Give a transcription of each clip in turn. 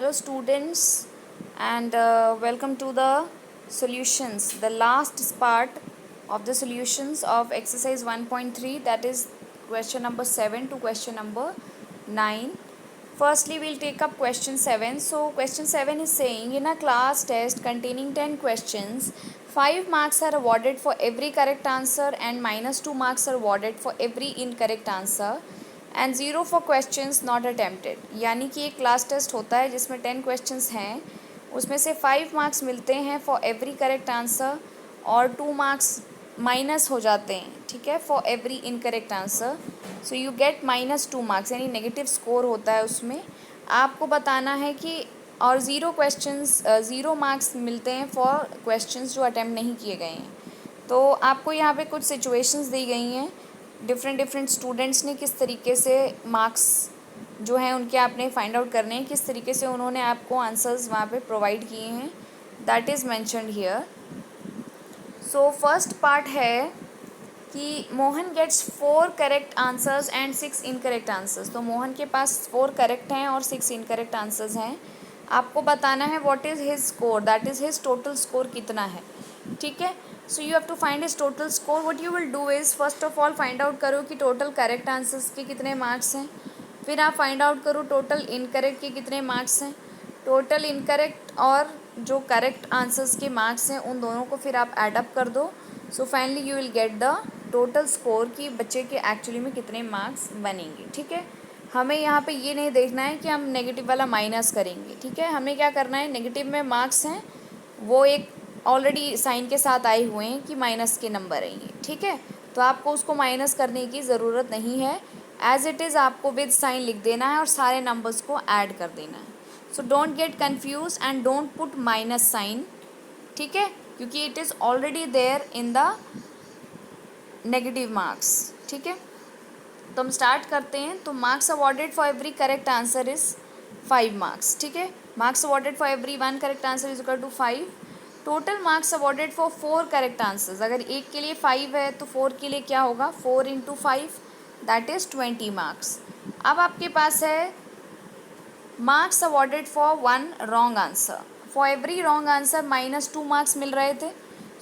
Hello students, and welcome to the solutions, the last part of the solutions of exercise 1.3, that is question number 7 to question number 9. Firstly, we'll take up question 7. So question 7 is saying, in a class test containing 10 questions, 5 marks are awarded for every correct answer and -2 marks are awarded for every incorrect answer and zero for questions not attempted. यानी कि एक class test होता है जिसमें 10 questions हैं, उसमें से 5 marks मिलते हैं फॉर एवरी करेक्ट आंसर और 2 मार्क्स माइनस हो जाते हैं, ठीक है, for every incorrect answer. So you get -2 marks, यानी नेगेटिव स्कोर होता है उसमें। आपको बताना है कि और ज़ीरो मार्क्स मिलते हैं फॉर क्वेश्चंस जो अटैम्प्ट नहीं किए गए हैं। तो आपको यहाँ पे कुछ सिचुएशंस दी गई हैं, डिफरेंट स्टूडेंट्स ने किस तरीके से मार्क्स जो हैं उनके आपने फाइंड आउट करने हैं, किस तरीके से उन्होंने आपको आंसर्स वहाँ पे प्रोवाइड किए हैं, that is mentioned here. So first part है कि Mohan gets 4 correct answers and 6 incorrect answers. तो मोहन के पास 4 करेक्ट हैं और 6 इनकरेक्ट आंसर्स हैं। आपको बताना है what is his score, that is his total score कितना है, ठीक है। So you have to find his total score. What you will do is first of all find out करो कि टोटल करेक्ट आंसर्स के कितने मार्क्स हैं, फिर आप फाइंड आउट करो टोटल इनकरेक्ट के कितने मार्क्स हैं। टोटल इनकरेक्ट और जो करेक्ट आंसर्स के मार्क्स हैं उन दोनों को फिर आप ऐड अप कर दो। So finally you will get the total score कि बच्चे के एक्चुअली में कितने मार्क्स बनेंगे, ठीक है। हमें यहाँ पे ये नहीं देखना है कि हम नेगेटिव वाला माइनस करेंगे, ठीक है। हमें क्या करना है, नेगेटिव में मार्क्स हैं वो एक ऑलरेडी साइन के साथ आए हुए हैं कि माइनस के नंबर आएंगे, ठीक है। तो आपको उसको माइनस करने की ज़रूरत नहीं है, एज इट इज़ आपको विद साइन लिख देना है और सारे नंबर्स को ऐड कर देना है। So don't get confuse and don't put minus sign, ठीक है, क्योंकि it is already there in the negative marks, ठीक है। तो हम स्टार्ट करते हैं। तो marks awarded for every correct answer is 5 marks, ठीक है। Marks awarded for every 1 correct answer is equal to 5। Total marks awarded for 4 correct answers, अगर एक के लिए 5 है तो 4 के लिए क्या होगा, 4 इंटू 5 दैट इज़ 20 मार्क्स। अब आपके पास है marks awarded for 1 wrong answer. For every wrong answer -2 marks मिल रहे थे।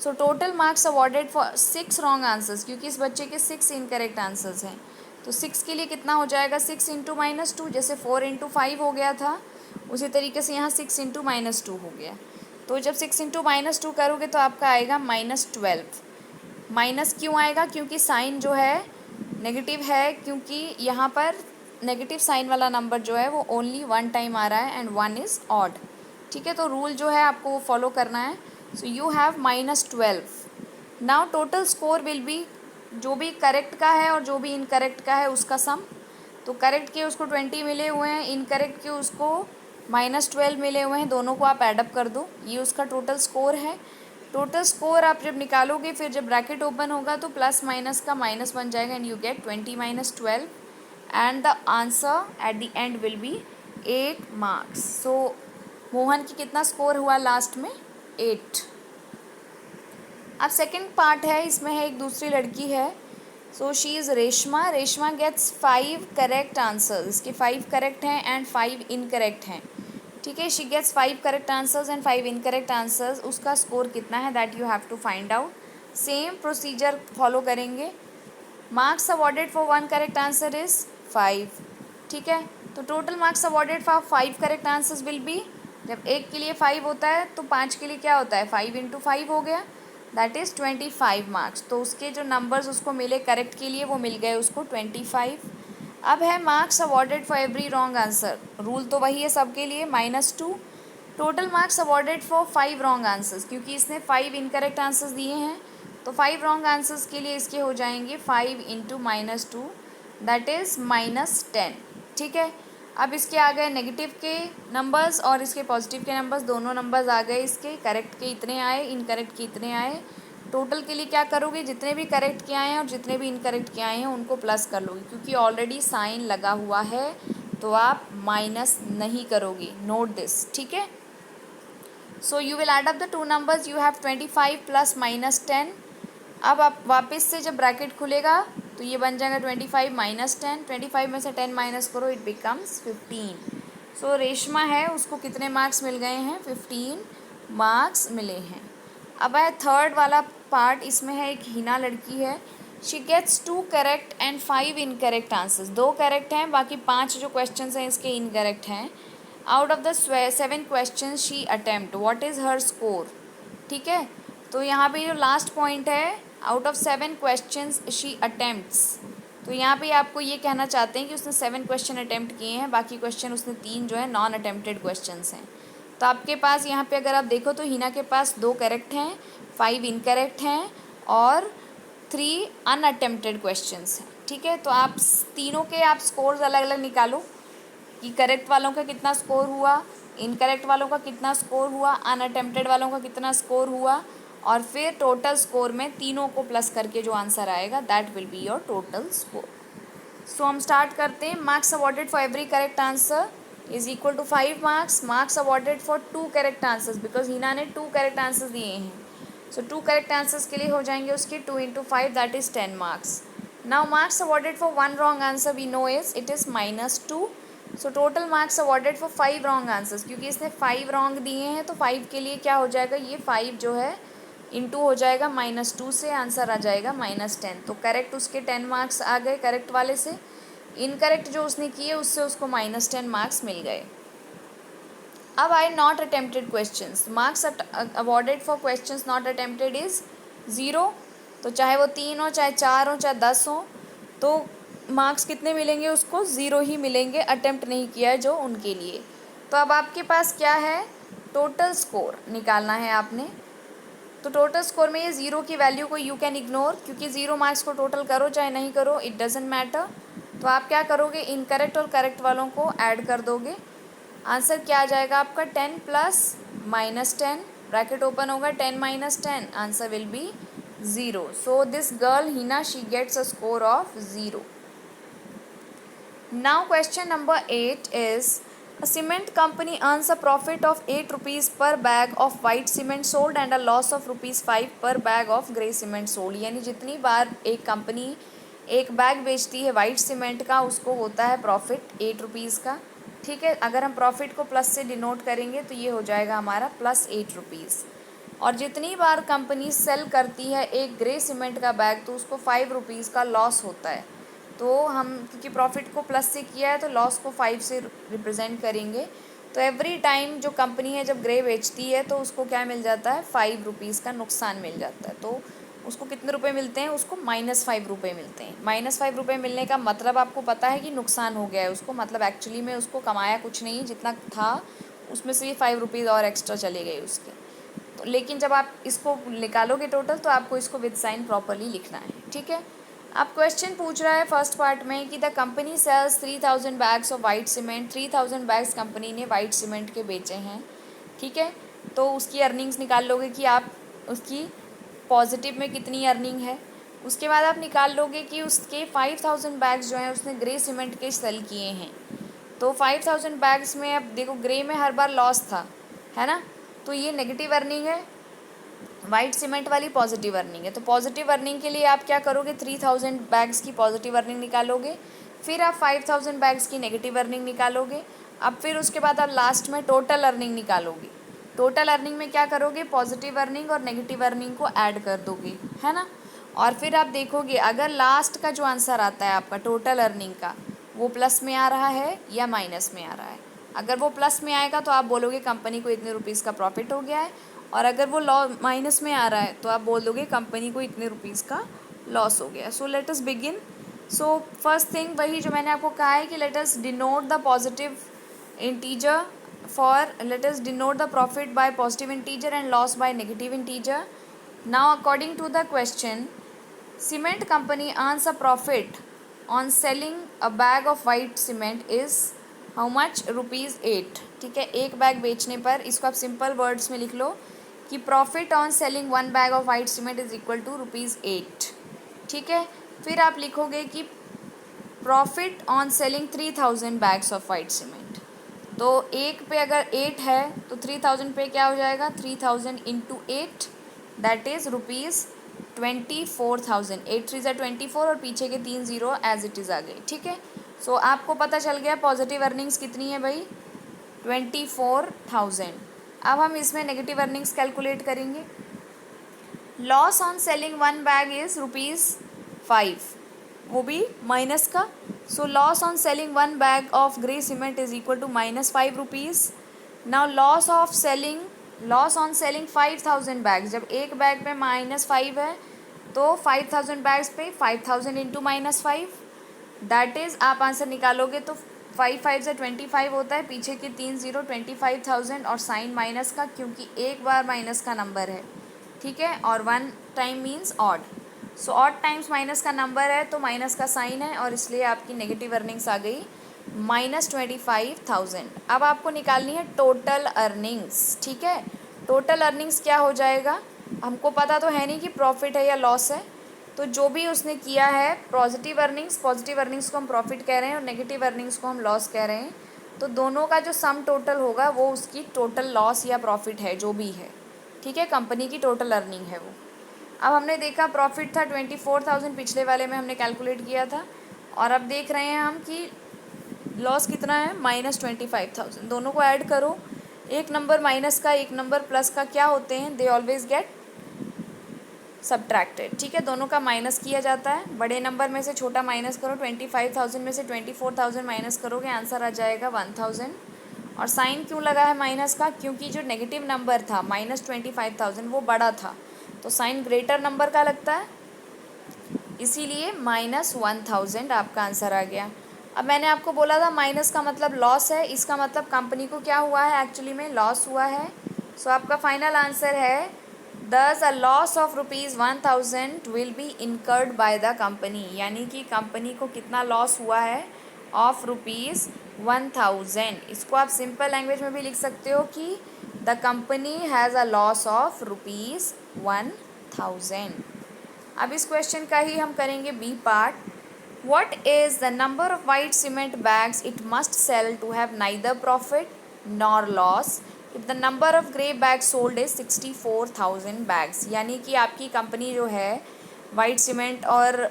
So total marks awarded for 6 wrong answers, क्योंकि इस बच्चे के 6 इनकरेक्ट आंसर्स हैं। तो 6 के लिए कितना हो जाएगा, 6 इंटू -2, जैसे 4 इंटू 5 हो गया था उसी तरीके से यहाँ 6 इंटू -2 हो गया। तो जब 6 इंटू -2 करोगे तो आपका आएगा -12। माइनस क्यों आएगा, क्योंकि साइन जो है नेगेटिव है, क्योंकि यहाँ पर नेगेटिव साइन वाला नंबर जो है वो ओनली 1 टाइम आ रहा है एंड 1 इज़ ऑड, ठीक है। तो रूल जो है आपको वो फॉलो करना है। So you have -12। Now total score will be, जो भी करेक्ट का है और जो भी इनकरेक्ट का है उसका सम। तो करेक्ट के उसको 20 मिले हुए हैं, इनकरेक्ट के उसको -12 मिले हुए हैं, दोनों को आप एडअप कर दो, ये उसका टोटल स्कोर है। टोटल स्कोर आप जब निकालोगे फिर जब ब्रैकेट ओपन होगा तो प्लस माइनस का माइनस बन जाएगा and you get 20 - 12 and the answer at the end will be 8 marks. So Mohan की कितना स्कोर हुआ लास्ट में, 8। अब सेकंड पार्ट है, इसमें है एक दूसरी लड़की है। So she is Reshma. Reshma gets 5 correct answers, इसके 5 करेक्ट हैं एंड 5 इनकरेक्ट हैं, ठीक है। She gets 5 correct answers and 5 incorrect answers. उसका स्कोर कितना है that you have to find out. Same procedure follow करेंगे। Marks awarded for 1 correct answer is 5, ठीक है। तो total marks awarded for 5 correct answers will be, जब एक के लिए 5 होता है तो 5 के लिए क्या होता है, 5 इंटू 5 हो गया, दैट इज़ 25 मार्क्स। तो उसके जो नंबर्स उसको मिले करेक्ट के लिए वो मिल गए उसको 25। अब है marks awarded for every wrong answer. Rule तो वही है सबके लिए, -2। Total marks awarded for 5 wrong answers, क्योंकि इसने 5 इनकरेक्ट आंसर्स दिए हैं तो 5 रॉन्ग आंसर्स के लिए इसके हो जाएंगे 5 इंटू -2 दैट इज़ -10, ठीक है। अब इसके आ गए नेगेटिव के नंबर्स और इसके पॉजिटिव के नंबर्स, दोनों नंबर्स आ गए इसके। करेक्ट के इतने आए, इनकरेक्ट के इतने आए। टोटल के लिए क्या करोगे, जितने भी करेक्ट के आए हैं और जितने भी इनकरेक्ट के आए हैं उनको प्लस कर लोगे, क्योंकि ऑलरेडी साइन लगा हुआ है तो आप माइनस नहीं करोगे, नोट दिस, ठीक है। So you will add up the 2 numbers, you have 25 plus -10। अब आप वापस से जब ब्रैकेट खुलेगा तो ये बन जाएगा 25 - 10। 25 में से 10 माइनस करो, इट बिकम्स 15। सो रेशमा है, उसको कितने मार्क्स मिल गए हैं? 15 मार्क्स मिले हैं। अब है थर्ड वाला पार्ट, इसमें है एक हिना लड़की है। She gets 2 correct and 5 incorrect answers. 2 correct हैं, बाकी 5 जो क्वेश्चन हैं इसके इनकरेक्ट हैं। Out of the 7 question she attempt, what is her score? ठीक है, तो यहाँ पे जो लास्ट पॉइंट है, out of 7 question she attempts, तो यहाँ पे आपको ये कहना चाहते हैं कि उसने 7 क्वेश्चन अटेम्प्ट किए हैं, बाकी क्वेश्चन उसने 3 जो है नॉन अटेम्प्टेड क्वेश्चन हैं। तो आपके पास यहाँ पे अगर आप देखो तो हिना के पास 2 करेक्ट हैं, 5 इनकरेक्ट हैं और 3 अनअटेम्प्टेड क्वेश्चंस हैं। ठीक है, तो आप तीनों के आप स्कोर्स अलग अलग निकालो कि करेक्ट वालों का कितना स्कोर हुआ, इनकरेक्ट वालों का कितना स्कोर हुआ, अनअटेम्प्टेड वालों का कितना स्कोर हुआ, और फिर टोटल स्कोर में तीनों को प्लस करके जो आंसर आएगा that will be your total score. So हम स्टार्ट करते हैं। Marks awarded for every correct answer is equal to 5 marks. Marks awarded for 2 correct answers, because Hina ने 2 करेक्ट आंसर्स दिए हैं, सो 2 करेक्ट आंसर्स के लिए हो जाएंगे उसके 2 into 5 that is 10 marks. Now marks awarded for 1 wrong answer we know is it is -2। So total marks awarded for 5 wrong answers, क्योंकि इसने 5 रॉन्ग दिए हैं तो 5 के लिए क्या हो जाएगा, ये 5 जो है इंटू हो जाएगा -2 से, आंसर आ जाएगा -10। तो करेक्ट उसके 10 मार्क्स आ गए करेक्ट वाले से, इनकरेक्ट जो उसने किए उससे उसको -10 मार्क्स मिल गए। अब आई not attempted questions, marks awarded for questions not attempted is 0। तो चाहे वो 3 हो, चाहे 4 हो, चाहे 10 हो, तो मार्क्स कितने मिलेंगे उसको? 0 ही मिलेंगे, अटेम्प्ट नहीं किया है जो उनके लिए। तो अब आपके पास क्या है, टोटल स्कोर निकालना है आपने। तो टोटल स्कोर में ये 0 की वैल्यू को यू कैन इग्नोर, क्योंकि 0 मार्क्स को टोटल करो चाहे नहीं करो इट डजेंट मैटर। तो आप क्या करोगे, इनकरेक्ट और करेक्ट वालों को ऐड कर दोगे। आंसर क्या आ जाएगा आपका? 10 प्लस -10, ब्रैकेट ओपन होगा, 10 minus 10, answer will be 0। So this girl Hina she gets a score of 0। Now question number 8 is, a cement company earns a profit of 8 rupees per bag of white cement sold and a loss of rupees 5 per bag of grey cement sold। यानी जितनी बार एक company एक bag बेचती है white cement का उसको होता है प्रॉफिट 8 रुपीज़ का। ठीक है, अगर हम प्रॉफिट को प्लस से डिनोट करेंगे तो ये हो जाएगा हमारा +8 रुपीज़। और जितनी बार कंपनी सेल करती है एक ग्रे सीमेंट का बैग तो उसको 5 रुपीज़ का लॉस होता है। तो हम क्योंकि प्रॉफिट को प्लस से किया है तो लॉस को 5 से रिप्रेजेंट करेंगे। तो एवरी टाइम जो कंपनी है जब ग्रे बेचती है तो उसको क्या मिल जाता है, 5 रुपीज़ का नुकसान मिल जाता है। तो उसको कितने रुपए मिलते हैं, उसको -5 रुपये मिलते हैं। -5 रुपये मिलने का मतलब आपको पता है कि नुकसान हो गया है उसको, मतलब एक्चुअली में उसको कमाया कुछ नहीं, जितना था उसमें से ये 5 रुपीज़ और एक्स्ट्रा चले गए उसके। तो लेकिन जब आप इसको निकालोगे टोटल तो आपको इसको विद साइन प्रॉपरली लिखना है। ठीक है, अब क्वेश्चन पूछ रहा है फर्स्ट पार्ट में कि the company sells 3000 bags of white cement. 3000 bags company ने वाइट सीमेंट के बेचे हैं। ठीक है, तो उसकी अर्निंग्स निकाल लोगे कि आप उसकी पॉजिटिव में कितनी अर्निंग है। उसके बाद आप निकाल लोगे कि उसके 5000 बैग्स जो हैं उसने ग्रे सीमेंट के सेल किए हैं। तो 5000 बैग्स में अब देखो ग्रे में हर बार लॉस था, है ना, तो ये नेगेटिव अर्निंग है, वाइट सीमेंट वाली पॉजिटिव अर्निंग है। तो पॉजिटिव अर्निंग के लिए आप क्या करोगे, 3000 बैग्स की पॉजिटिव अर्निंग निकालोगे, फिर आप 5000 बैग्स की नेगेटिव अर्निंग निकालोगे। अब फिर उसके बाद आप लास्ट में टोटल अर्निंग निकालोगे। टोटल अर्निंग में क्या करोगे, पॉजिटिव अर्निंग और नेगेटिव अर्निंग को ऐड कर दोगे, है ना। और फिर आप देखोगे अगर लास्ट का जो आंसर आता है आपका टोटल अर्निंग का वो प्लस में आ रहा है या माइनस में आ रहा है। अगर वो प्लस में आएगा तो आप बोलोगे कंपनी को इतने रुपीज़ का प्रॉफिट हो गया है, और अगर वो माइनस में आ रहा है तो आप बोल दोगे कंपनी को इतने रुपीज़ का लॉस हो गया। So let us begin. So first thing वही जो मैंने आपको कहा है कि let us denote the positive integer for, let us denote the profit by positive integer and loss by negative integer. Now according to the question, cement company earns a profit on selling a bag of white cement is how much, ₹8। ठीक है, एक bag बेचने पर, इसको आप simple words में लिख लो कि profit on selling 1 bag of white cement is equal to ₹8। ठीक है, फिर आप लिखोगे कि profit on selling 3000 bags of white cement. तो एक पे अगर 8 है तो 3000 पे क्या हो जाएगा, 3000 इंटू 8 दैट इज़ ₹24,000। 8 3 24 और पीछे के 3 0 एज इट इज़ आ गई। ठीक है, सो आपको पता चल गया पॉजिटिव अर्निंग्स कितनी है भाई, 24,000। अब हम इसमें नेगेटिव अर्निंग्स कैलकुलेट करेंगे। Loss on selling one bag is ₹5, वो भी माइनस का। So loss on selling one bag of grey cement is equal to -5 rupees. Now loss on selling 5,000 bags, जब एक बैग पे -5 है तो 5,000 बैग्स पे 5,000 इंटू -5, दैट इज़ आप आंसर निकालोगे तो 5 से 25 होता है, पीछे के 3 0, 25,000 और साइन माइनस का, क्योंकि एक बार माइनस का नंबर है, ठीक है, और 1 time means odd. So odd times minus का नंबर है तो माइनस का साइन है, और इसलिए आपकी नेगेटिव अर्निंग्स आ गई -25,000। अब आपको निकालनी है टोटल अर्निंग्स, ठीक है। टोटल अर्निंग्स क्या हो जाएगा, हमको पता तो है नहीं कि प्रॉफिट है या लॉस है, तो जो भी उसने किया है पॉजिटिव अर्निंग्स को हम प्रॉफिट कह रहे हैं और नेगेटिव अर्निंग्स को हम लॉस कह रहे हैं, तो दोनों का जो सम टोटल होगा वो उसकी टोटल लॉस या प्रॉफिट है, जो भी है, ठीक है, कंपनी की टोटल अर्निंग है वो। अब हमने देखा प्रॉफिट था 24,000, पिछले वाले में हमने कैलकुलेट किया था, और अब देख रहे हैं हम कि लॉस कितना है, -25,000। दोनों को ऐड करो, एक नंबर माइनस का एक नंबर प्लस का क्या होते हैं, दे ऑलवेज गेट सब्ट्रैक्टेड, ठीक है, दोनों का माइनस किया जाता है। बड़े नंबर में से छोटा माइनस करो, 25,000 में से 24,000 माइनस करोगे, आंसर आ जाएगा 1,000। और साइन क्यों लगा है माइनस का, क्योंकि जो नेगेटिव नंबर था -25,000 वो बड़ा था, तो साइन ग्रेटर नंबर का लगता है, इसीलिए -1,000 आपका आंसर आ गया। अब मैंने आपको बोला था माइनस का मतलब लॉस है, इसका मतलब कंपनी को क्या हुआ है, एक्चुअली में लॉस हुआ है। सो आपका फाइनल आंसर है दस अ loss of ₹1,000 will be incurred by the company, यानी कि कंपनी को कितना लॉस हुआ है, ऑफ ₹1,000। इसको आप सिंपल लैंग्वेज में भी लिख सकते हो कि the company has a loss of ₹1,000। अब इस क्वेश्चन का ही हम करेंगे B part. What is the number of white cement bags it must sell to have neither profit nor loss if the number of grey bags sold is 64,000 bags? यानी कि आपकी company जो है वाइट सीमेंट और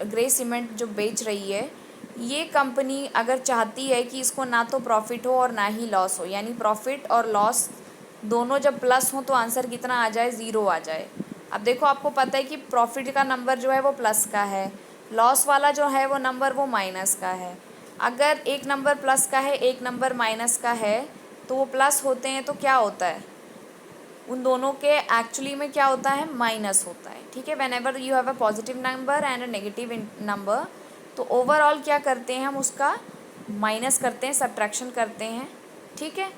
grey cement जो बेच रही है, ये कंपनी अगर चाहती है कि इसको ना तो प्रॉफिट हो और ना ही लॉस हो, यानी प्रॉफिट और लॉस दोनों जब प्लस हो तो आंसर कितना आ जाए, ज़ीरो आ जाए। अब देखो आपको पता है कि प्रॉफिट का नंबर जो है वो प्लस का है, लॉस वाला जो है वो नंबर वो माइनस का है। अगर एक नंबर प्लस का है एक नंबर माइनस का है तो वो प्लस होते हैं तो क्या होता है, उन दोनों के एक्चुअली में क्या होता है, माइनस होता है, ठीक है। When ever you have a positive number and a negative number, तो ओवरऑल क्या करते हैं हम उसका माइनस करते हैं, सब्ट्रैक्शन करते हैं, ठीक है।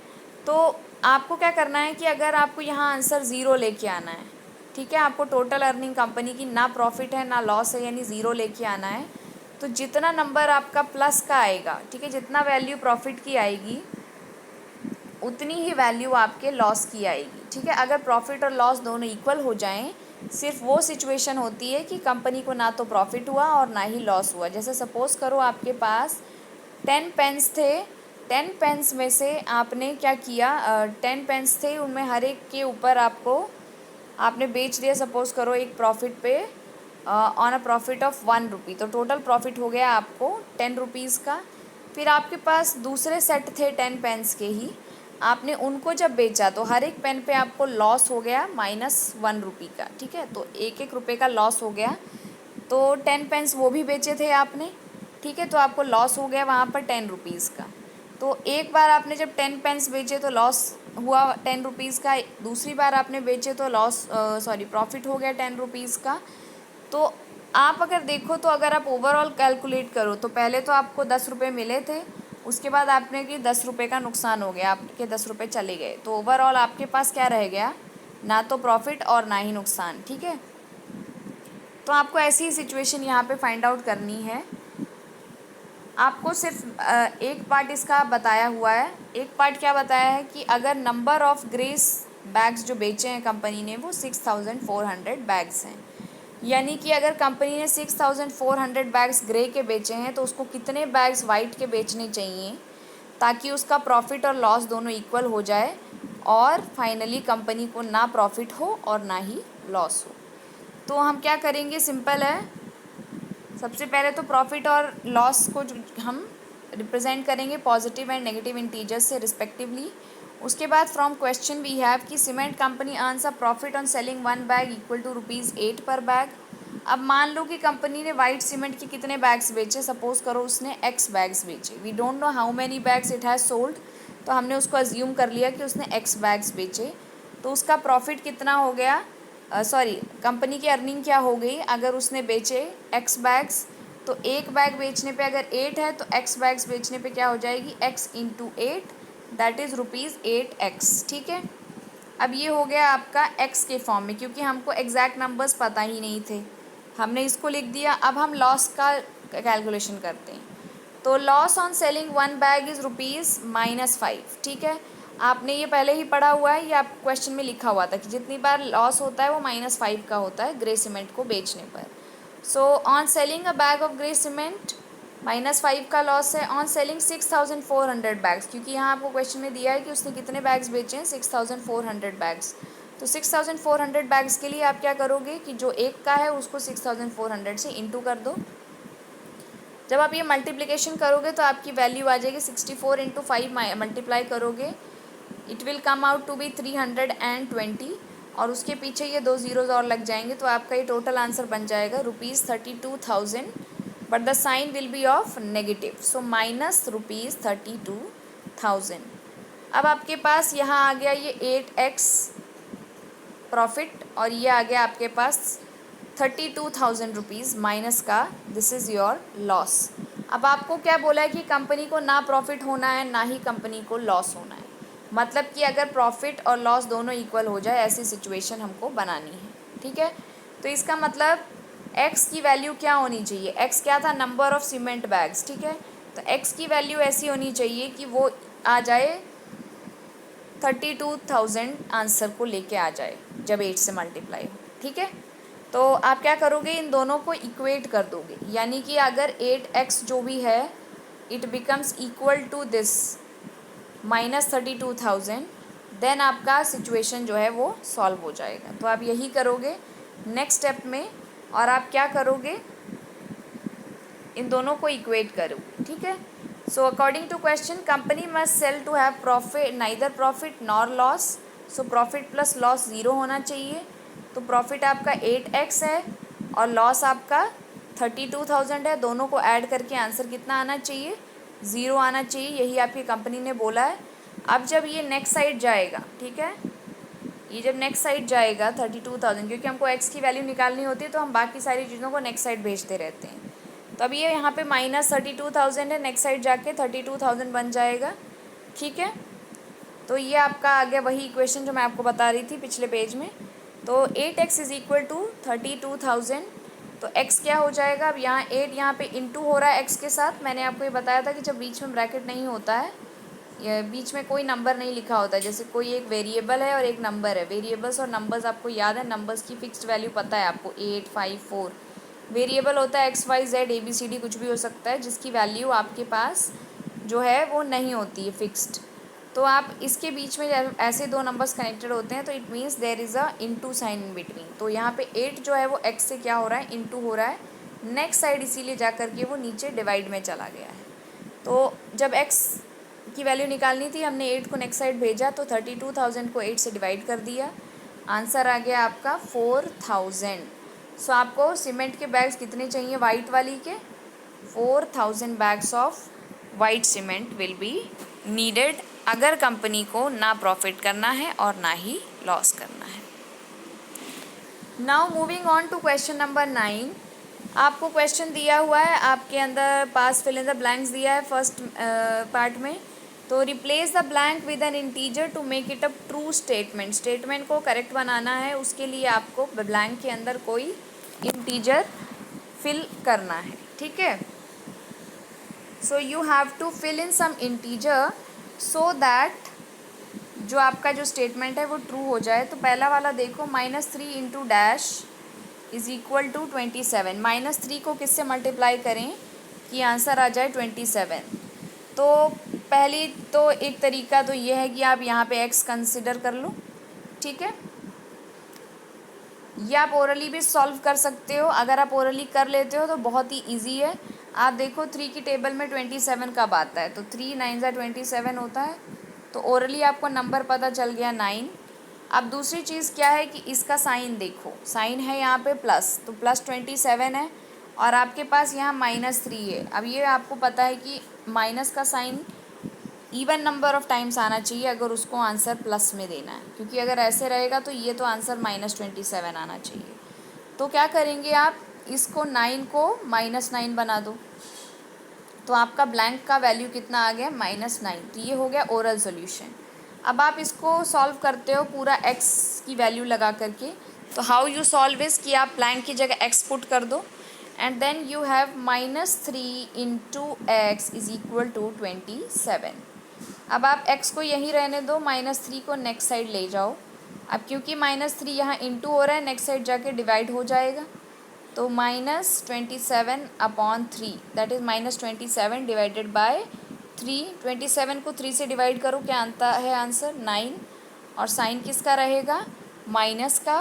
तो आपको क्या करना है कि अगर आपको यहाँ आंसर ज़ीरो लेके आना है, ठीक है, आपको टोटल अर्निंग कंपनी की ना प्रॉफिट है ना लॉस है, यानी ज़ीरो लेके आना है, तो जितना नंबर आपका प्लस का आएगा, ठीक है, जितना वैल्यू प्रॉफिट की आएगी उतनी ही वैल्यू आपके लॉस की आएगी, ठीक है। अगर प्रॉफिट और लॉस दोनों इक्वल हो जाएं, सिर्फ वो सिचुएशन होती है कि कंपनी को ना तो प्रॉफिट हुआ और ना ही लॉस हुआ। जैसे सपोज़ करो आपके पास 10 पेन्स थे, 10 पेन्स में से आपने क्या किया, 10 पेन्स थे, उनमें हर एक के ऊपर आपने बेच दिया, सपोज़ करो एक प्रॉफिट पे, ऑन अ प्रॉफिट ऑफ 1 रुपी, तो टोटल प्रॉफिट हो गया आपको 10 रुपीज़ का। फिर आपके पास दूसरे सेट थे 10 पेन्स के ही, आपने उनको जब बेचा तो हर एक पेन पे आपको लॉस हो गया -1 रुपी का, ठीक है, तो एक एक रुपये का लॉस हो गया। तो 10 पेन्स वो भी बेचे थे आपने, ठीक है, तो आपको लॉस हो गया वहाँ पर 10 रुपीज़ का। तो एक बार आपने जब 10 पेन्स बेचे तो लॉस हुआ 10 रुपीज़ का, दूसरी बार आपने बेचे तो प्रॉफिट हो गया 10 रुपीज़ का। तो आप अगर देखो तो अगर आप ओवरऑल कैलकुलेट करो तो पहले तो आपको 10 रुपये मिले थे, उसके बाद आपने कि 10 रुपये का नुकसान हो गया, आपके 10 रुपये चले गए, तो ओवरऑल आपके पास क्या रह गया, ना तो प्रॉफिट और ना ही नुकसान, ठीक है। तो आपको ऐसी ही सिचुएशन यहाँ पे फाइंड आउट करनी है। आपको सिर्फ एक पार्ट इसका बताया हुआ है, एक पार्ट क्या बताया है कि अगर नंबर ऑफ़ ग्रेस बैग्स जो बेचे हैं कंपनी ने वो 6,400 बैग्स हैं, यानी कि अगर कंपनी ने 6,400 बैग्स ग्रे के बेचे हैं तो उसको कितने बैग्स वाइट के बेचने चाहिए ताकि उसका प्रॉफिट और लॉस दोनों इक्वल हो जाए और फाइनली कंपनी को ना प्रॉफिट हो और ना ही लॉस हो। तो हम क्या करेंगे, सिंपल है, सबसे पहले तो प्रॉफिट और लॉस को हम रिप्रेजेंट करेंगे पॉजिटिव एंड नेगेटिव इंटीजर्स से रिस्पेक्टिवली। उसके बाद फ्रॉम क्वेश्चन वी हैव कि cement company earns a profit on selling 1 bag equal to ₹8 per bag. अब मान लो कि कंपनी ने वाइट सीमेंट के कितने बैग्स बेचे, सपोज करो उसने एक्स बैग्स बेचे, we don't know how many bags it has sold, तो हमने उसको अज्यूम कर लिया कि उसने एक्स बैग्स बेचे। तो उसका प्रॉफिट कितना हो गया, सॉरी कंपनी की अर्निंग क्या हो गई अगर उसने बेचे एक्स बैग्स, तो एक बैग बेचने पे अगर 8 है तो एक्स बैग्स बेचने पे क्या हो जाएगी, x into 8 that is ₹8x। ठीक है, अब ये हो गया आपका x के फॉर्म में, क्योंकि हमको एग्जैक्ट नंबर्स पता ही नहीं थे, हमने इसको लिख दिया। अब हम लॉस का कैलकुलेशन करते हैं। तो loss on selling 1 bag is ₹-5। ठीक है, आपने ये पहले ही पढ़ा हुआ है, ये आप क्वेश्चन में लिखा हुआ था कि जितनी बार लॉस होता है वो -5 का होता है ग्रे सीमेंट को बेचने पर। So on selling a bag of grey cement -5 का लॉस है। ऑन सेलिंग 6400 बैग्स, क्योंकि यहाँ आपको क्वेश्चन में दिया है कि उसने कितने बैग्स बेचे हैं, 6400 बैग्स। तो 6400 बैग्स के लिए आप क्या करोगे कि जो एक का है उसको 6400 से इंटू कर दो। जब आप ये मल्टीप्लिकेशन करोगे तो आपकी वैल्यू आ जाएगी 64 इंटू 5 मल्टीप्लाई करोगे, it will come out to be 320, और उसके पीछे ये 2 ज़ीरोज़ और लग जाएंगे, तो आपका ये टोटल आंसर बन जाएगा ₹32,000, but the sign will be of negative, so -32,000। अब आपके पास यहाँ आ गया ये 8x प्रॉफिट, और ये आ गया आपके पास ₹32,000 माइनस का, दिस इज़ योर लॉस। अब आपको क्या बोला है कि कंपनी को ना प्रॉफिट होना है ना ही कंपनी को लॉस होना है, मतलब कि अगर प्रॉफिट और लॉस दोनों इक्वल हो जाए ऐसी सिचुएशन हमको बनानी है। ठीक है, तो इसका मतलब x की वैल्यू क्या होनी चाहिए, x क्या था, नंबर ऑफ़ सीमेंट बैग्स। ठीक है, तो x की वैल्यू ऐसी होनी चाहिए कि वो आ जाए 32,000 आंसर को लेके आ जाए जब 8 से मल्टीप्लाई हो। ठीक है, तो आप क्या करोगे, इन दोनों को इक्वेट कर दोगे, यानी कि अगर 8x जो भी है it becomes equal to this -32,000, then आपका सिचुएशन जो है वो सॉल्व हो जाएगा। तो आप यही करोगे नेक्स्ट स्टेप में, और आप क्या करोगे, इन दोनों को इक्वेट करोगे। ठीक है, so according to question company must sell to have profit neither profit nor loss, so profit plus loss 0 होना चाहिए। तो प्रॉफिट आपका 8x है और लॉस आपका 32,000 है, दोनों को ऐड करके आंसर कितना आना चाहिए, 0 आना चाहिए, यही आपकी कंपनी ने बोला है। अब जब ये नेक्स्ट साइड जाएगा, ठीक है, ये जब नेक्स्ट साइड जाएगा 32,000, क्योंकि हमको x की वैल्यू निकालनी होती है तो हम बाकी सारी चीज़ों को नेक्स्ट साइड भेजते रहते हैं। तो अब ये यहाँ पे -32,000 है, नेक्स्ट साइड जाके 32,000 बन जाएगा। ठीक है, तो ये आपका आ गया वही इक्वेशन जो मैं आपको बता रही थी पिछले पेज में। तो 8x इज़ इक्वल टू 32,000, तो x क्या हो जाएगा, अब यहाँ 8 यहाँ पे इंटू हो रहा है x के साथ। मैंने आपको ये बताया था कि जब बीच में ब्रैकेट नहीं होता है, या बीच में कोई नंबर नहीं लिखा होता है, जैसे कोई एक वेरिएबल है और एक नंबर है, वेरिएबल्स और नंबर्स आपको याद है, नंबर्स की फिक्स्ड वैल्यू पता है आपको 8, 5, 4, वेरिएबल होता है x, y, z, ABCD कुछ भी हो सकता है, जिसकी वैल्यू आपके पास जो है वो नहीं होती है फिक्स्ड। तो आप इसके बीच में ऐसे दो नंबर्स कनेक्टेड होते हैं तो it means there is a into sign in between. तो यहाँ पे 8 जो है वो x से क्या हो रहा है, इनटू हो रहा है नेक्स्ट साइड, इसीलिए जा कर के वो नीचे डिवाइड में चला गया है। तो जब x की वैल्यू निकालनी थी, हमने 8 को नेक्स्ट साइड भेजा, तो 32,000 को 8 से डिवाइड कर दिया, आंसर आ गया आपका 4,000। सो आपको सीमेंट के बैग्स कितने चाहिए वाइट वाली के, 4,000 bags of white cement will be needed अगर कंपनी को ना प्रॉफिट करना है और ना ही लॉस करना है। Now moving on to question number 9। आपको क्वेश्चन दिया हुआ है, आपके अंदर पास फिल इन द ब्लैंक्स दिया है फर्स्ट पार्ट में। तो replace the blank with an integer to make it a true statement. Statement को करेक्ट बनाना है, उसके लिए आपको ब्लैंक के अंदर कोई इंटीजर फिल करना है। ठीक है, so you have to fill in some integer so that जो आपका जो स्टेटमेंट है वो ट्रू हो जाए। तो पहला वाला देखो, -3 into dash is equal to 27। -3 को किससे मल्टीप्लाई करें कि आंसर आ जाए 27। तो पहली तो एक तरीका तो ये है कि आप यहाँ पे x कंसिडर कर लो। ठीक है, या आप ओरली भी सॉल्व कर सकते हो। अगर आप ओरली कर लेते हो तो बहुत ही ईजी है, आप देखो 3 की टेबल में 27 कब आता है, तो 3 9 ज़ा 27 होता है। तो ओरली आपको नंबर पता चल गया 9। अब दूसरी चीज़ क्या है कि इसका साइन देखो, साइन है यहाँ पे प्लस, तो प्लस 27 है और आपके पास यहाँ -3 है। अब ये आपको पता है कि माइनस का sign even number of times आना चाहिए अगर उसको आंसर प्लस में देना है, क्योंकि अगर ऐसे रहेगा तो ये तो आंसर -27 आना चाहिए। तो क्या करेंगे आप, इसको 9 को -9 बना दो, तो आपका ब्लैंक का वैल्यू कितना आ गया, -9। तो ये हो गया ओरल सॉल्यूशन। अब आप इसको सॉल्व करते हो पूरा x की वैल्यू लगा करके। तो हाउ यू सॉल्व इस कि आप ब्लैंक की जगह x पुट कर दो and then you have -3 into x is equal to 27। अब आप x को यहीं रहने दो, -3 को नेक्स्ट साइड ले जाओ। अब क्योंकि -3 यहाँ इंटू हो रहा है, नेक्स्ट साइड जाके डिवाइड हो जाएगा, तो -27 upon 3 that is -27 divided by 3। 27 को 3 से डिवाइड करो, क्या आता है आंसर, 9। और साइन किसका रहेगा, माइनस का,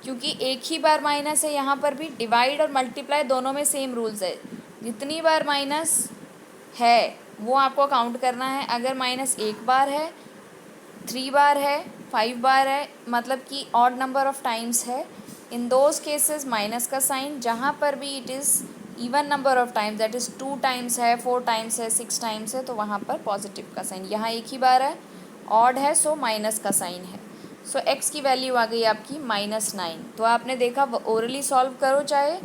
क्योंकि एक ही बार माइनस है। यहाँ पर भी डिवाइड और मल्टीप्लाई दोनों में सेम रूल्स है, जितनी बार माइनस है वो आपको काउंट करना है। अगर माइनस एक बार है, 3 बार है, 5 बार है, मतलब कि ऑड नंबर ऑफ टाइम्स है, इन दोज केसेस माइनस का साइन। जहाँ पर भी it is even number of times that is 2 times है, 4 टाइम्स है, 6 टाइम्स है, तो वहाँ पर पॉजिटिव का साइन। यहाँ एक ही बार है, ऑड है, सो माइनस का साइन है। सो एक्स की वैल्यू आ गई आपकी -9। तो आपने देखा, ओरली सॉल्व करो चाहे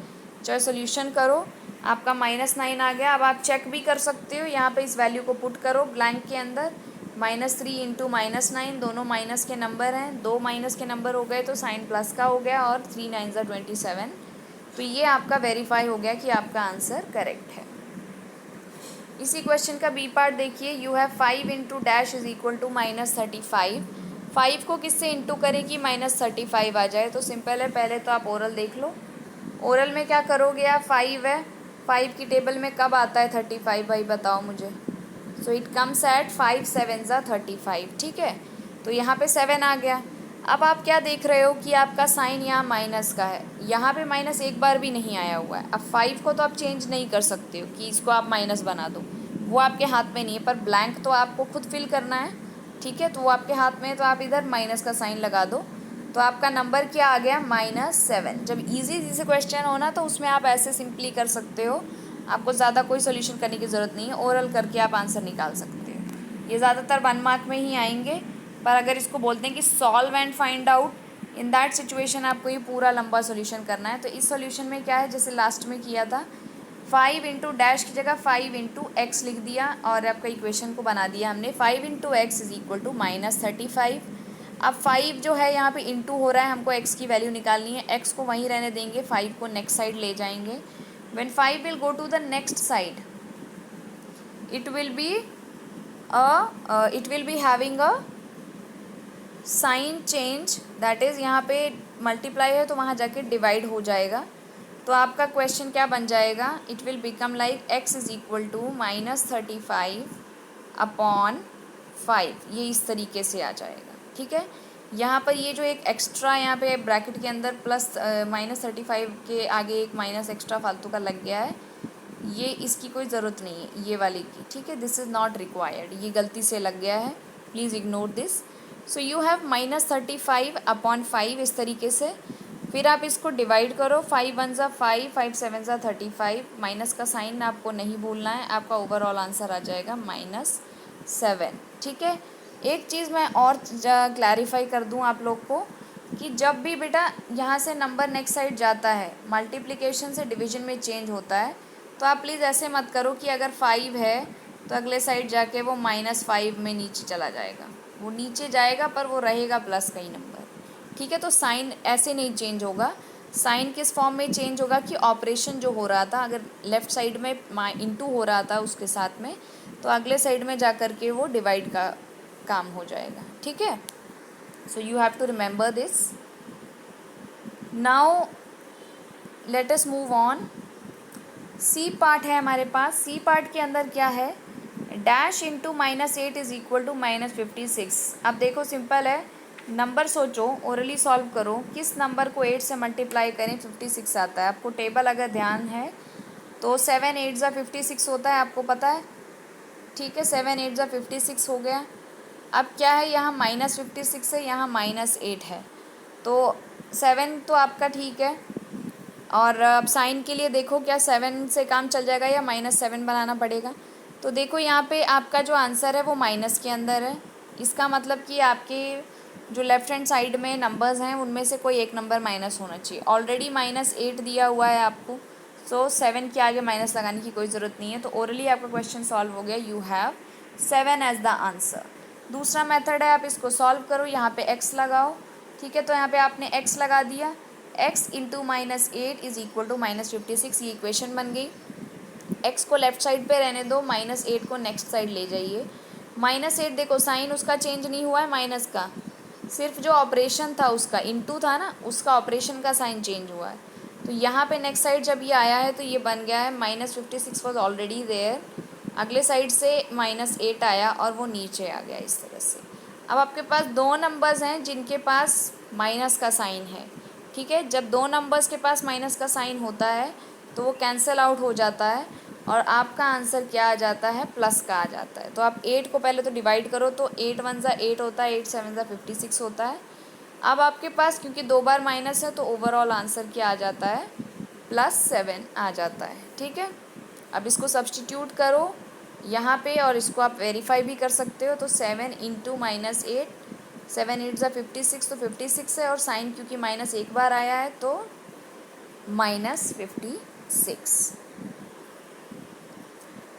चाहे सोल्यूशन करो, आपका -9 आ गया। अब आप चेक भी कर सकते हो, यहाँ पे इस वैल्यू को पुट करो ब्लैंक के अंदर, -3 इंटू -9, दोनों माइनस के नंबर हैं, दो माइनस के नंबर हो गए तो साइन प्लस का हो गया, और 3 9 ज़ा 27। तो ये आपका वेरीफाई हो गया कि आपका आंसर करेक्ट है। इसी क्वेश्चन का बी पार्ट देखिए, you have 5 into dash is equal to -35। 5 को किससे इंटू करें कि -35 आ जाए, तो सिंपल है, पहले तो आप ओरल देख लो। ओरल में क्या करोगे आप, 5 है, 5 की टेबल में कब आता है 35, भाई बताओ मुझे। सो इट कम्स एट 5 7 ज़ा 35, ठीक है। तो यहाँ पे 7 आ गया। अब आप क्या देख रहे हो कि आपका साइन यहाँ माइनस का है, यहाँ पे माइनस एक बार भी नहीं आया हुआ है। अब 5 को तो आप चेंज नहीं कर सकते हो कि इसको आप माइनस बना दो, वो आपके हाथ में नहीं है, पर ब्लैंक तो आपको खुद फिल करना है, ठीक है। तो वो आपके हाथ में है, तो आप इधर माइनस का साइन लगा दो। तो आपका नंबर क्या आ गया, -7। जब इजी से क्वेश्चन हो ना, तो उसमें आप ऐसे सिंपली कर सकते हो, आपको ज़्यादा कोई सोल्यूशन करने की ज़रूरत नहीं है, ओरल करके आप आंसर निकाल सकते हो। ये ज़्यादातर 1 मार्क में ही आएंगे, पर अगर इसको बोलते हैं कि solve and find out, in that situation आपको ये पूरा लंबा सोल्यूशन करना है। तो इस सोल्यूशन में क्या है, जैसे लास्ट में किया था, 5 इंटू डैश की जगह 5 इंटू एक्स लिख दिया और आपका इक्वेशन को बना दिया हमने। 5 into x is equal to -35। अब 5 जो है यहाँ पे इंटू हो रहा है, हमको x की वैल्यू निकालनी है, x को वहीं रहने देंगे, 5 को नेक्स्ट साइड ले जाएंगे। When 5 will go to the next side, it will be having a sign change, that is यहाँ पे मल्टीप्लाई है तो वहाँ जाके डिवाइड हो जाएगा। तो आपका क्वेश्चन क्या बन जाएगा, it will become like x is equal to -35 upon 5, ये इस तरीके से आ जाएगा, ठीक है। यहाँ पर ये जो एक एक्स्ट्रा यहाँ पे ब्रैकेट के अंदर प्लस -35 के आगे एक माइनस एक्स्ट्रा फालतू का लग गया है, ये इसकी कोई ज़रूरत नहीं है, ये वाली की, ठीक है। दिस इज़ नॉट रिक्वायर्ड, ये गलती से लग गया है, please ignore this. So you have -35 upon 5 इस तरीके से। फिर आप इसको डिवाइड करो, 5 1 ज़ा 5, 5 7 ज़ा 35, माइनस का साइन आपको नहीं भूलना है, आपका ओवरऑल आंसर आ जाएगा -7, ठीक है। एक चीज़ मैं और क्लैरिफाई कर दूं आप लोग को, कि जब भी बेटा यहाँ से नंबर नेक्स्ट साइड जाता है, मल्टीप्लिकेशन से डिवीजन में चेंज होता है, तो आप प्लीज़ ऐसे मत करो कि अगर 5 है तो अगले साइड जाके वो -5 में नीचे चला जाएगा, वो नीचे जाएगा पर वो रहेगा प्लस का ही नंबर, ठीक है। तो साइन ऐसे नहीं चेंज होगा, साइन किस फॉर्म में चेंज होगा कि ऑपरेशन जो हो रहा था, अगर लेफ़्ट साइड में इंटू हो रहा था उसके साथ में, तो अगले साइड में जा कर के वो डिवाइड का काम हो जाएगा, ठीक है। So you have to remember this. Now let us move on. C part है हमारे पास। सी पार्ट के अंदर क्या है, dash into -8 is equal to -56। अब देखो सिंपल है, नंबर सोचो, ओरली सॉल्व करो, किस नंबर को 8 से मल्टीप्लाई करें 56 आता है। आपको टेबल अगर ध्यान है तो 7 8 × 56 होता है, आपको पता है, ठीक है। 7 8 × 56 हो गया। अब क्या है, यहाँ -56 है, यहाँ -8 है, तो 7 तो आपका ठीक है। और अब साइन के लिए देखो, क्या 7 से काम चल जाएगा या -7 बनाना पड़ेगा। तो देखो यहाँ पे आपका जो आंसर है वो माइनस के अंदर है। इसका मतलब कि आपके जो लेफ़्ट हैंड साइड में नंबर्स हैं उनमें से कोई एक नंबर माइनस होना चाहिए। ऑलरेडी -8 दिया हुआ है आपको, सो 7 के आगे माइनस लगाने की कोई ज़रूरत नहीं है। तो ओरली आपका क्वेश्चन सॉल्व हो गया। You have 7 as the answer. दूसरा मेथड है, आप इसको सॉल्व करो, यहाँ पे x लगाओ, ठीक है। तो यहाँ पे आपने x लगा दिया, x into -8 is equal to -56, ये इक्वेशन बन गई। x को लेफ़्ट साइड पे रहने दो, -8 को नेक्स्ट साइड ले जाइए। -8 देखो साइन उसका चेंज नहीं हुआ है माइनस का, सिर्फ जो ऑपरेशन था उसका इंटू था ना, उसका ऑपरेशन का साइन चेंज हुआ है। तो यहाँ पे नेक्स्ट साइड जब ये आया है तो ये बन गया है -56 वॉज ऑलरेडी देयर, अगले साइड से -8 आया और वो नीचे आ गया इस तरह से। अब आपके पास दो नंबर्स हैं जिनके पास माइनस का साइन है, ठीक है। जब दो नंबर्स के पास माइनस का साइन होता है तो वो कैंसिल आउट हो जाता है और आपका आंसर क्या आ जाता है, प्लस का आ जाता है। तो आप 8 को पहले तो डिवाइड करो, तो 8 1 ज़ा 8 होता है, 8 7 ज़ा 56 होता है। अब आपके पास क्योंकि दो बार माइनस है तो ओवरऑल आंसर क्या आ जाता है, +7 आ जाता है, ठीक है। अब इसको सब्सटीट्यूट करो यहाँ पे और इसको आप वेरीफाई भी कर सकते हो। तो 7 इंटू -8, 7 8 ज़ा 56, तो 56 है, और साइन क्योंकि माइनस एक बार आया है तो -56।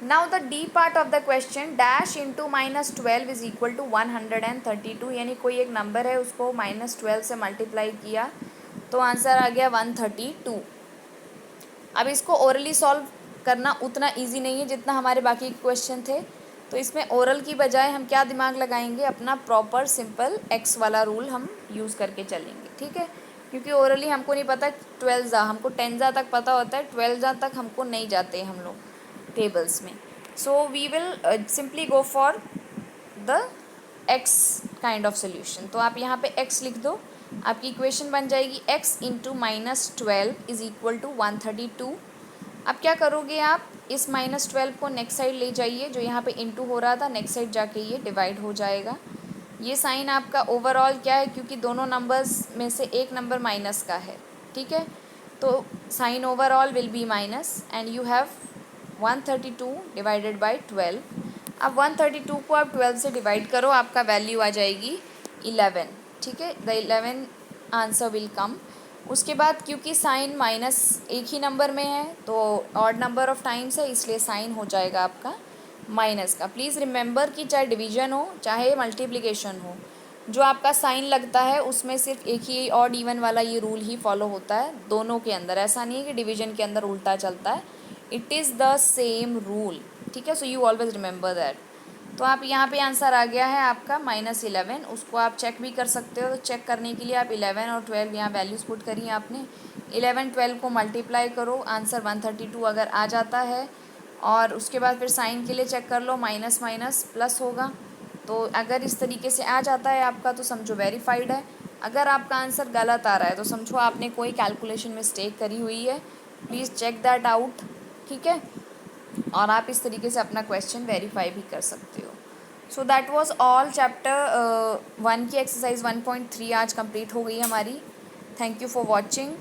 Now the D part of the question, dash into -12 is equal to 132, यानी कोई एक नंबर है उसको -12 से मल्टीप्लाई किया तो आंसर आ गया 132। अब इसको ओरली सॉल्व करना उतना इजी नहीं है जितना हमारे बाकी क्वेश्चन थे, तो इसमें ओरल की बजाय हम क्या दिमाग लगाएंगे, अपना प्रॉपर सिंपल एक्स वाला रूल हम यूज़ करके चलेंगे, ठीक है। क्योंकि ओरली हमको नहीं पता 12 हमको 10 तक पता होता है, 12 तक हमको नहीं जाते हम लोग टेबल्स में। So we will simply go for the x kind of solution. तो आप यहाँ पे एक्स लिख दो, आपकी इक्वेशन बन जाएगी x into -12 is equal to 132। अब क्या करोगे, आप इस -12 को नेक्स्ट साइड ले जाइए, जो यहाँ पे इंटू हो रहा था नेक्स्ट साइड जाके ये डिवाइड हो जाएगा। ये साइन आपका ओवरऑल क्या है, क्योंकि दोनों नंबर्स में से एक नंबर माइनस का है, ठीक है। तो sign overall will be minus and you have 132 divided by 12। अब 132 को आप 12 से डिवाइड करो, आपका वैल्यू आ जाएगी 11, ठीक है। The 11 answer will come. उसके बाद क्योंकि साइन माइनस एक ही नंबर में है तो ऑड नंबर ऑफ टाइम्स है, इसलिए साइन हो जाएगा आपका माइनस का। प्लीज़ रिमेंबर कि चाहे डिवीजन हो चाहे मल्टीप्लिकेशन हो, जो आपका साइन लगता है उसमें सिर्फ एक ही ऑड इवन वाला ये रूल ही फॉलो होता है दोनों के अंदर। ऐसा नहीं है कि डिवीजन के अंदर उल्टा चलता है, it is the same rule, ठीक है। So you always remember that. तो आप यहाँ पे आंसर आ गया है आपका -11। उसको आप चेक भी कर सकते हो, तो चेक करने के लिए आप 11 और 12 यहाँ वैल्यूज़ पुट करी आपने, 11 12 को मल्टीप्लाई करो, आंसर 132 अगर आ जाता है। और उसके बाद फिर साइन के लिए चेक कर लो, माइनस माइनस प्लस होगा। तो अगर इस तरीके से आ जाता है आपका तो समझो वेरीफाइड है। अगर आपका आंसर गलत आ रहा है तो समझो आपने कोई कैलकुलेशन मिस्टेक करी हुई है, प्लीज़ चेक दैट आउट, ठीक है। और आप इस तरीके से अपना क्वेश्चन वेरीफाई भी कर सकते हो। So that was all. Chapter 1 की एक्सरसाइज 1.3 आज कंप्लीट हो गई हमारी। Thank you for watching.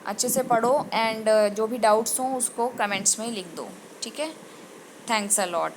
अच्छे से पढ़ो एंड जो भी डाउट्स हों उसको कमेंट्स में लिख दो, ठीक है। Thanks a lot.